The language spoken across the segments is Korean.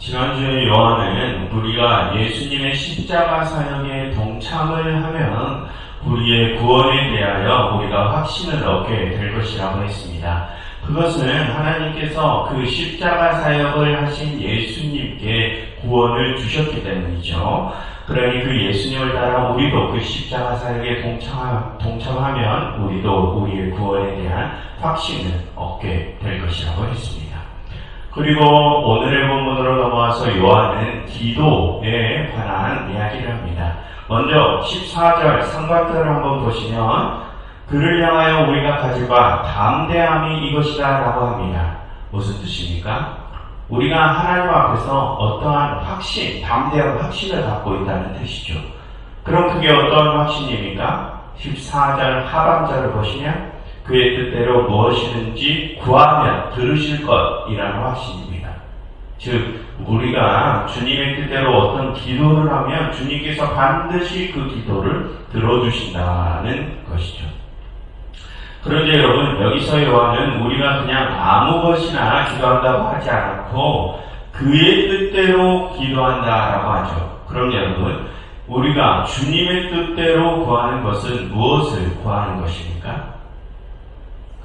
지난주에 요한은 우리가 예수님의 십자가 사역에 동참을 하면 우리의 구원에 대하여 우리가 확신을 얻게 될 것이라고 했습니다. 그것은 하나님께서 그 십자가 사역을 하신 예수님께 구원을 주셨기 때문이죠. 그러니 그 예수님을 따라 우리도 그 십자가 사역에 동참하면 우리도 우리의 구원에 대한 확신을 얻게 될 것이라고 했습니다. 그리고 오늘의 본문으로 넘어와서 요한은 기도에 관한 이야기를 합니다. 먼저 14절 상관절을 한번 보시면 그를 향하여 우리가 가질 바 담대함이 이것이다 라고 합니다. 무슨 뜻입니까? 우리가 하나님 앞에서 어떠한 확신, 담대한 확신을 갖고 있다는 뜻이죠. 그럼 그게 어떠한 확신입니까? 14절 하반절을 보시면 그의 뜻대로 무엇이든지 구하면 들으실 것이라는 확신입니다. 즉 우리가 주님의 뜻대로 어떤 기도를 하면 주님께서 반드시 그 기도를 들어주신다는 것이죠. 그런데 여러분, 여기서 요한은 우리가 그냥 아무 것이나 기도한다고 하지 않고 그의 뜻대로 기도한다라고 하죠. 그럼 여러분, 우리가 주님의 뜻대로 구하는 것은 무엇을 구하는 것입니까?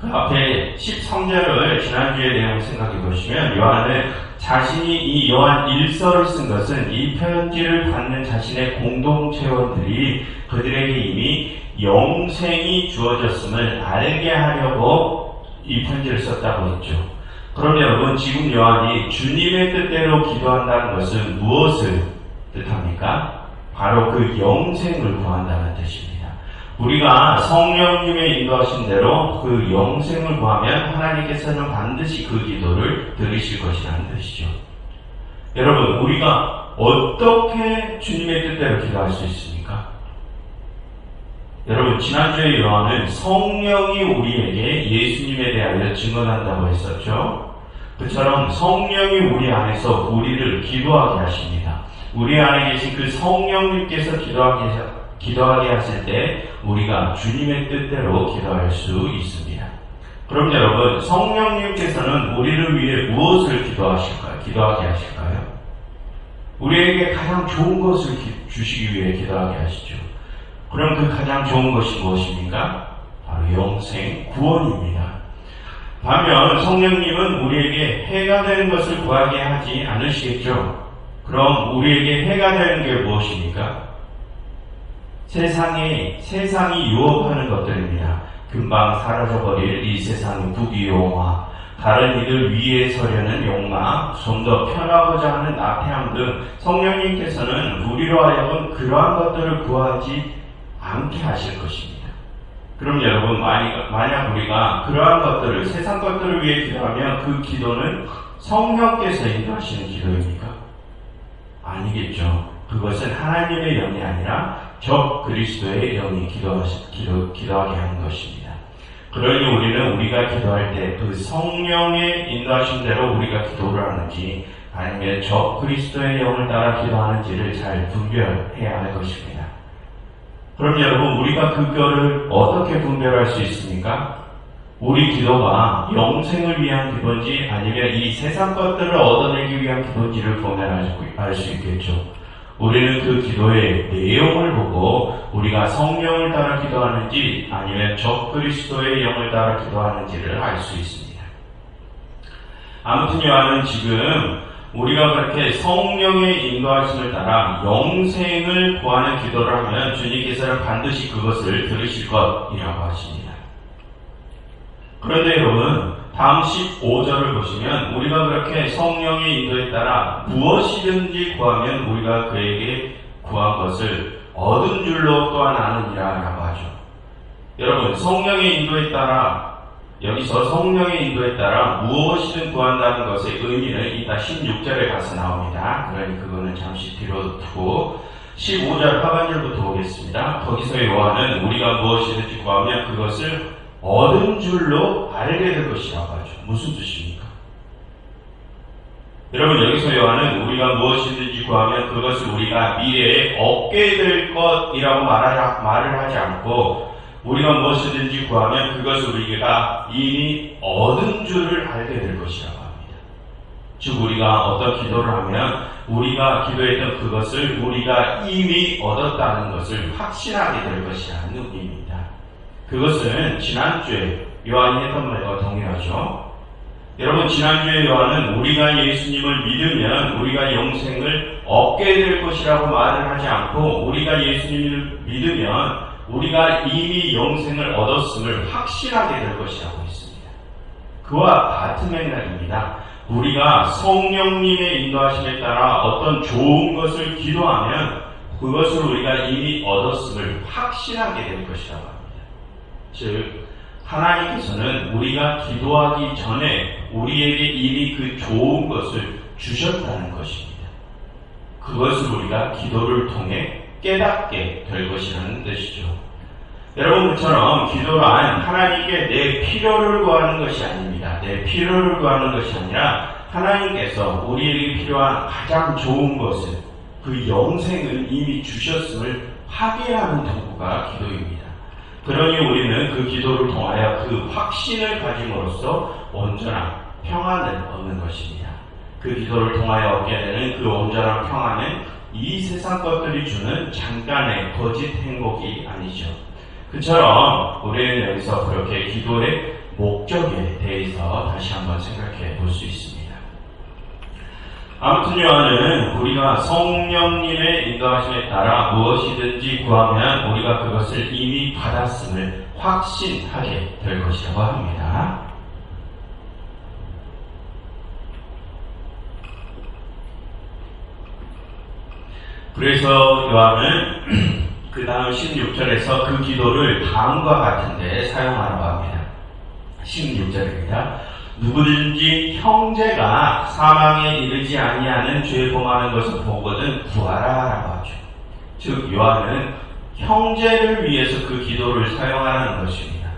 그 앞에 13절을 지난주의 내용을 생각해 보시면 요한은 자신이 이 요한 1서를 쓴 것은 이 편지를 받는 자신의 공동체원들이 그들에게 이미 영생이 주어졌음을 알게 하려고 이 편지를 썼다고 했죠. 그럼 여러분, 지금 요한이 주님의 뜻대로 기도한다는 것은 무엇을 뜻합니까? 바로 그 영생을 구한다는 뜻입니다. 우리가 성령님의 인도하신 대로 그 영생을 구하면 하나님께서는 반드시 그 기도를 들으실 것이라는 뜻이죠. 여러분, 우리가 어떻게 주님의 뜻대로 기도할 수 있습니까? 여러분, 지난주에 요한은 성령이 우리에게 예수님에 대하여 증언한다고 했었죠. 그처럼 성령이 우리 안에서 우리를 기도하게 하십니다. 우리 안에 계신 그 성령님께서 기도하게 하실 때 우리가 주님의 뜻대로 기도할 수 있습니다. 그럼 여러분, 성령님께서는 우리를 위해 무엇을 기도하게 하실까요? 우리에게 가장 좋은 것을 주시기 위해 기도하게 하시죠. 그럼 그 가장 좋은 것이 무엇입니까? 바로 영생, 구원입니다. 반면 성령님은 우리에게 해가 되는 것을 구하게 하지 않으시겠죠. 그럼 우리에게 해가 되는 게 무엇입니까? 세상이 유혹하는 것들입니다. 금방 사라져버릴 이 세상의 부귀영화, 다른 이들 위에 서려는 욕망, 좀 더 편하고자 하는 나태함 등 성령님께서는 우리로 하여금 그러한 것들을 구하지 않게 하실 것입니다. 그럼 여러분, 만약 우리가 그러한 것들을, 세상 것들을 위해 기도하면 그 기도는 성령께서 인도하시는 기도입니까? 아니겠죠. 그것은 하나님의 영이 아니라 적 그리스도의 영이 기도하게 하는 것입니다. 그러니 우리는 우리가 기도할 때 그 성령의 인도하신 대로 우리가 기도를 하는지 아니면 적 그리스도의 영을 따라 기도하는지를 잘 분별해야 할 것입니다. 그럼 여러분, 우리가 그거를 어떻게 분별할 수 있습니까? 우리 기도가 영생을 위한 기도인지 아니면 이 세상 것들을 얻어내기 위한 기도인지를 보면 알 수 있겠죠. 우리는 그 기도의 내용을 보고 우리가 성령을 따라 기도하는지 아니면 적 그리스도의 영을 따라 기도하는지를 알 수 있습니다. 아무튼 요한은 지금 우리가 그렇게 성령의 인도하심을 따라 영생을 구하는 기도를 하면 주님께서는 반드시 그것을 들으실 것이라고 하십니다. 그런데 여러분, 다음 15절을 보시면 우리가 그렇게 성령의 인도에 따라 무엇이든지 구하면 우리가 그에게 구한 것을 얻은 줄로 또한 아느니라 라고 하죠. 여러분, 성령의 인도에 따라, 여기서 성령의 인도에 따라 무엇이든 구한다는 것의 의미는 이따 16절에 가서 나옵니다. 그러니 그거는 잠시 뒤로 두고 15절 하반절부터 보겠습니다. 거기서 요한은 우리가 무엇이든지 구하면 그것을 얻은 줄로 알게 될 것이라고 하죠. 무슨 뜻입니까? 여러분, 여기서 요한은 우리가 무엇이든지 구하면 그것을 우리가 미래에 얻게 될 것이라고 말을 하지 않고 우리가 무엇이든지 구하면 그것을 우리가 이미 얻은 줄을 알게 될 것이라고 합니다. 즉 우리가 어떤 기도를 하면 우리가 기도했던 그것을 우리가 이미 얻었다는 것을 확신하게 될 것이라는 의미입니다. 그것은 지난주에 요한이 했던 말과 동일하죠. 여러분, 지난주에 요한은 우리가 예수님을 믿으면 우리가 영생을 얻게 될 것이라고 말을 하지 않고 우리가 예수님을 믿으면 우리가 이미 영생을 얻었음을 확신하게 될 것이라고 했습니다. 그와 같은 맥락입니다. 우리가 성령님의 인도하심에 따라 어떤 좋은 것을 기도하면 그것을 우리가 이미 얻었음을 확신하게 될 것이라고 합니다. 즉 하나님께서는 우리가 기도하기 전에 우리에게 이미 그 좋은 것을 주셨다는 것입니다. 그것을 우리가 기도를 통해 깨닫게 될 것이라는 뜻이죠. 여러분, 그처럼 기도란 하나님께 내 필요를 구하는 것이 아닙니다. 내 필요를 구하는 것이 아니라 하나님께서 우리에게 필요한 가장 좋은 것을, 그 영생을 이미 주셨음을 확인하는 도구가 기도입니다. 그러니 우리는 그 기도를 통하여 그 확신을 가짐으로써 온전한 평안을 얻는 것입니다. 그 기도를 통하여 얻게 되는 그 온전한 평안은 이 세상 것들이 주는 잠깐의 거짓 행복이 아니죠. 그처럼 우리는 여기서 그렇게 기도의 목적에 대해서 다시 한번 생각해 볼 수 있습니다. 아무튼 요한은 우리가 성령님의 인도하심에 따라 무엇이든지 구하면 우리가 그것을 이미 받았음을 확신하게 될 것이라고 합니다. 그래서 요한은 그 다음 16절에서 그 기도를 다음과 같은데 사용하라고 합니다. 16절입니다. 누구든지 형제가 사망에 이르지 아니하는 죄 범하는 것을 보거든 구하라라고 하죠. 즉 요한은 형제를 위해서 그 기도를 사용하는 것입니다.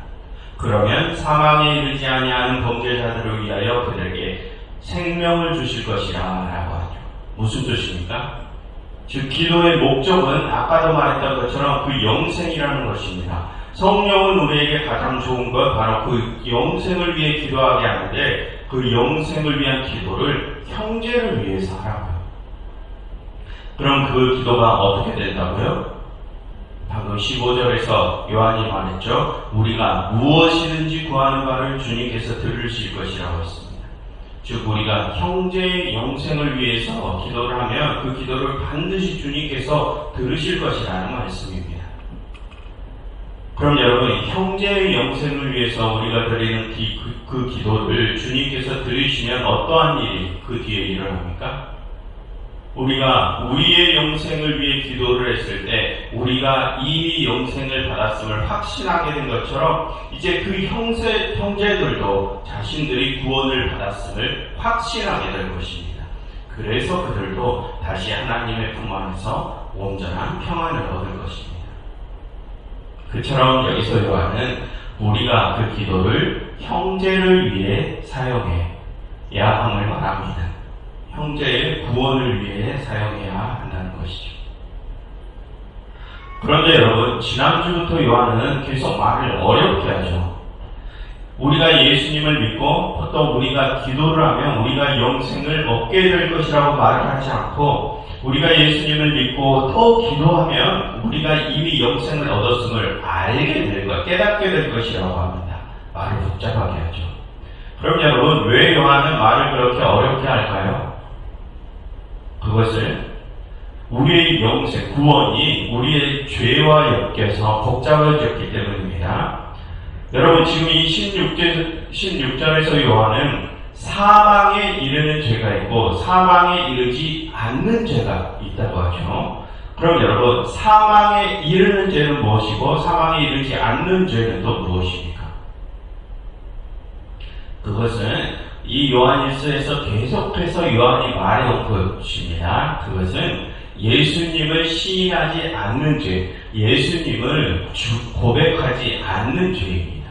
그러면 사망에 이르지 아니하는 범죄자들을 위하여 그들에게 생명을 주실 것이라라고 하죠. 무슨 뜻입니까? 즉 기도의 목적은 아까도 말했던 것처럼 그 영생이라는 것입니다. 성령은 우리에게 가장 좋은 것 바로 그 영생을 위해 기도하게 하는데 그 영생을 위한 기도를 형제를 위해서 하라고요. 그럼 그 기도가 어떻게 된다고요? 방금 15절에서 요한이 말했죠. 우리가 무엇이든지 구하는 바를 주님께서 들으실 것이라고 했습니다. 즉 우리가 형제의 영생을 위해서 기도를 하면 그 기도를 반드시 주님께서 들으실 것이라는 말씀입니다. 그럼 여러분, 형제의 영생을 위해서 우리가 드리는 그 기도를 주님께서 들으시면 어떠한 일이 그 뒤에 일어납니까? 우리가 우리의 영생을 위해 기도를 했을 때 우리가 이미 영생을 받았음을 확신하게 된 것처럼 이제 그 형제들도 자신들이 구원을 받았음을 확신하게 될 것입니다. 그래서 그들도 다시 하나님의 품 안에서 온전한 평안을 얻을 것입니다. 그처럼 여기서 요한은 우리가 그 기도를 형제를 위해 사용해야 함을 말합니다. 형제의 구원을 위해 사용해야 한다는 것이죠. 그런데 여러분, 지난주부터 요한은 계속 말을 어렵게 하죠. 우리가 예수님을 믿고 또 우리가 기도를 하면 우리가 영생을 얻게 될 것이라고 말을 하지 않고 우리가 예수님을 믿고 또 기도하면 우리가 이미 영생을 얻었음을 알게 될 것, 깨닫게 될 것이라고 합니다. 말을 복잡하게 하죠. 그럼 여러분, 왜 요한은 말을 그렇게 어렵게 할까요? 그것을 우리의 영생, 구원이 우리의 죄와 엮여서 복잡해졌기 때문입니다. 여러분, 지금 이 16절에서 요한은 사망에 이르는 죄가 있고 사망에 이르지 않는 죄가 있다고 하죠. 그럼 여러분, 사망에 이르는 죄는 무엇이고 사망에 이르지 않는 죄는 또 무엇입니까? 그것은 이 요한일서에서 계속해서 요한이 말해온 것입니다. 그것은 예수님을 시인하지 않는 죄, 예수님을 고백하지 않는 죄입니다.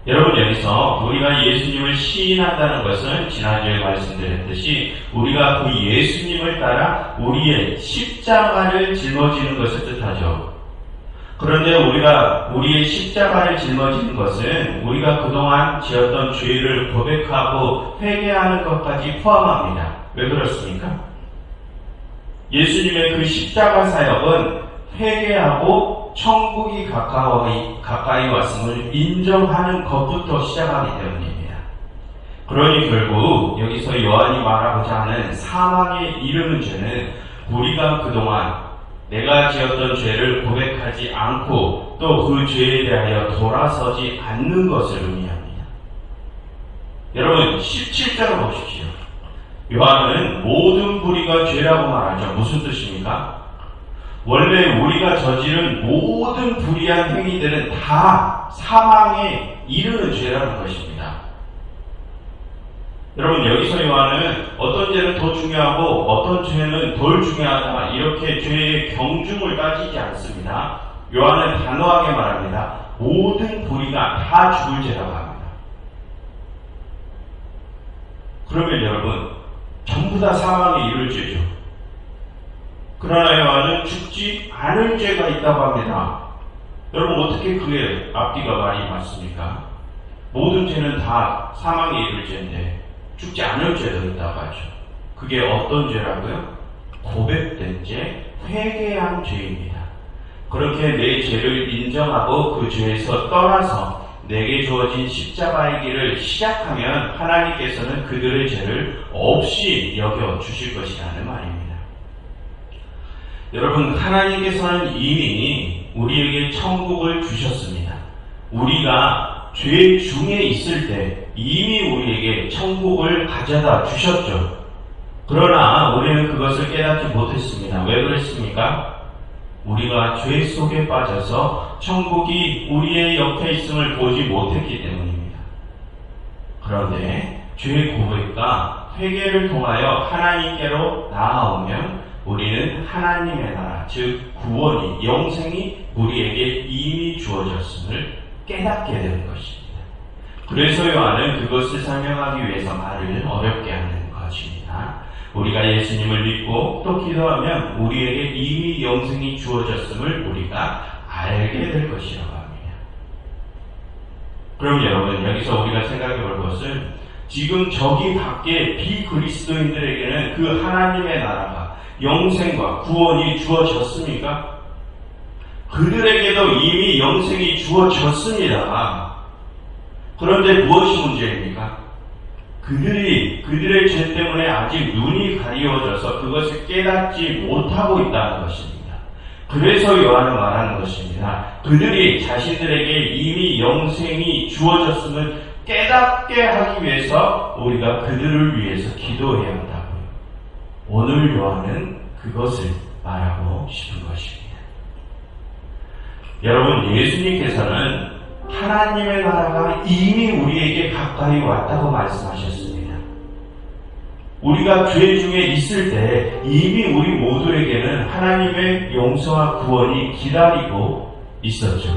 여러분, 여기서 우리가 예수님을 시인한다는 것은 지난주에 말씀드렸듯이 우리가 그 예수님을 따라 우리의 십자가를 짊어지는 것을 뜻하죠. 그런데 우리가 우리의 십자가를 짊어지는 것은 우리가 그동안 지었던 죄를 고백하고 회개하는 것까지 포함합니다. 왜 그렇습니까? 예수님의 그 십자가 사역은 회개하고 천국이 가까이 왔음을 인정하는 것부터 시작하기 때문입니다. 그러니 결국 여기서 요한이 말하고자 하는 사망에 이르는 죄는 우리가 그동안 내가 지었던 죄를 고백하지 않고 또 그 죄에 대하여 돌아서지 않는 것을 의미합니다. 여러분 17절을 보십시오. 요한은 모든 불의가 죄라고 말하죠. 무슨 뜻입니까? 원래 우리가 저지른 모든 불의한 행위들은 다 사망에 이르는 죄라는 것입니다. 여러분 여기서 요한은 어떤 죄는 더 중요하고 어떤 죄는 덜 중요하다 이렇게 죄의 경중을 따지지 않습니다. 요한은 단호하게 말합니다. 모든 불의가 다 죽을 죄라고 합니다. 그러면 여러분 전부 다 사망에 이를 죄죠. 그러나 요한은 죽지 않을 죄가 있다고 합니다. 여러분 어떻게 그게 앞뒤가 말이 맞습니까? 모든 죄는 다 사망에 이를 죄인데 죽지 않을 죄도 있다고 하죠. 그게 어떤 죄라고요? 고백된 죄, 회개한 죄입니다. 그렇게 내 죄를 인정하고 그 죄에서 떠나서 내게 주어진 십자가의 길을 시작하면 하나님께서는 그들의 죄를 없이 여겨 주실 것이라는 말입니다. 여러분 하나님께서는 이미 우리에게 천국을 주셨습니다. 우리가 죄 중에 있을 때 이미 우리에게 천국을 가져다 주셨죠. 그러나 우리는 그것을 깨닫지 못했습니다. 왜 그랬습니까? 우리가 죄 속에 빠져서 천국이 우리의 옆에 있음을 보지 못했기 때문입니다. 그런데 죄의 고백과 회개를 통하여 하나님께로 나아오면 우리는 하나님의 나라, 즉 구원이, 영생이 우리에게 이미 주어졌음을 깨닫게 되는 것입니다. 그래서 요한은 그것을 설명하기 위해서 말을 어렵게 하는 것입니다. 우리가 예수님을 믿고 또 기도하면 우리에게 이미 영생이 주어졌음을 우리가 알게 될 것이라고 합니다. 그럼 여러분 여기서 우리가 생각해 볼 것은 지금 저기 밖에 비그리스도인들에게는 그 하나님의 나라가 영생과 구원이 주어졌습니까? 그들에게도 이미 영생이 주어졌습니다. 그런데 무엇이 문제입니까? 그들의 죄 때문에 아직 눈이 가리워져서 그것을 깨닫지 못하고 있다는 것입니다. 그래서 요한은 말하는 것입니다. 그들이 자신들에게 이미 영생이 주어졌음을 깨닫게 하기 위해서 우리가 그들을 위해서 기도해야 한다고요. 오늘 요한은 그것을 말하고 싶은 것입니다. 여러분 예수님께서는 하나님의 나라가 이미 우리에게 가까이 왔다고 말씀하셨습니다. 우리가 죄 중에 있을 때 이미 우리 모두에게는 하나님의 용서와 구원이 기다리고 있었죠.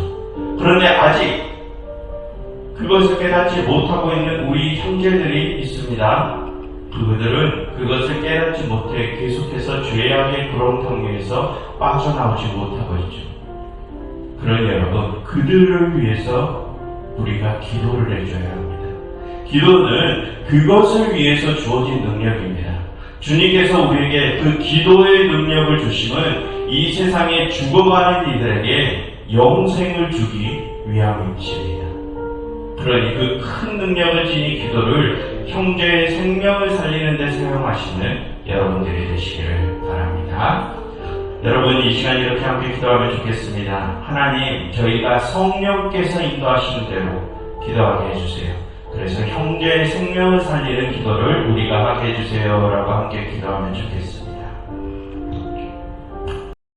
그런데 아직 그것을 깨닫지 못하고 있는 우리 형제들이 있습니다. 그들은 그것을 깨닫지 못해 계속해서 죄악의 구렁텅 위에서 빠져나오지 못하고 있죠. 그러니 여러분 그들을 위해서 우리가 기도를 해줘야 합니다. 기도는 그것을 위해서 주어진 능력입니다. 주님께서 우리에게 그 기도의 능력을 주심은 이 세상에 죽어가는 이들에게 영생을 주기 위함이십니다. 그러니 그 큰 능력을 지닌 기도를 형제의 생명을 살리는 데 사용하시는 여러분들이 되시기를 바랍니다. 여러분 이 시간 이렇게 함께 기도하면 좋겠습니다. 하나님 저희가 성령께서 인도하시는 대로 기도하게 해주세요. 그래서 형제의 생명을 살리는 기도를 우리가 하게 해주세요 라고 함께 기도하면 좋겠습니다.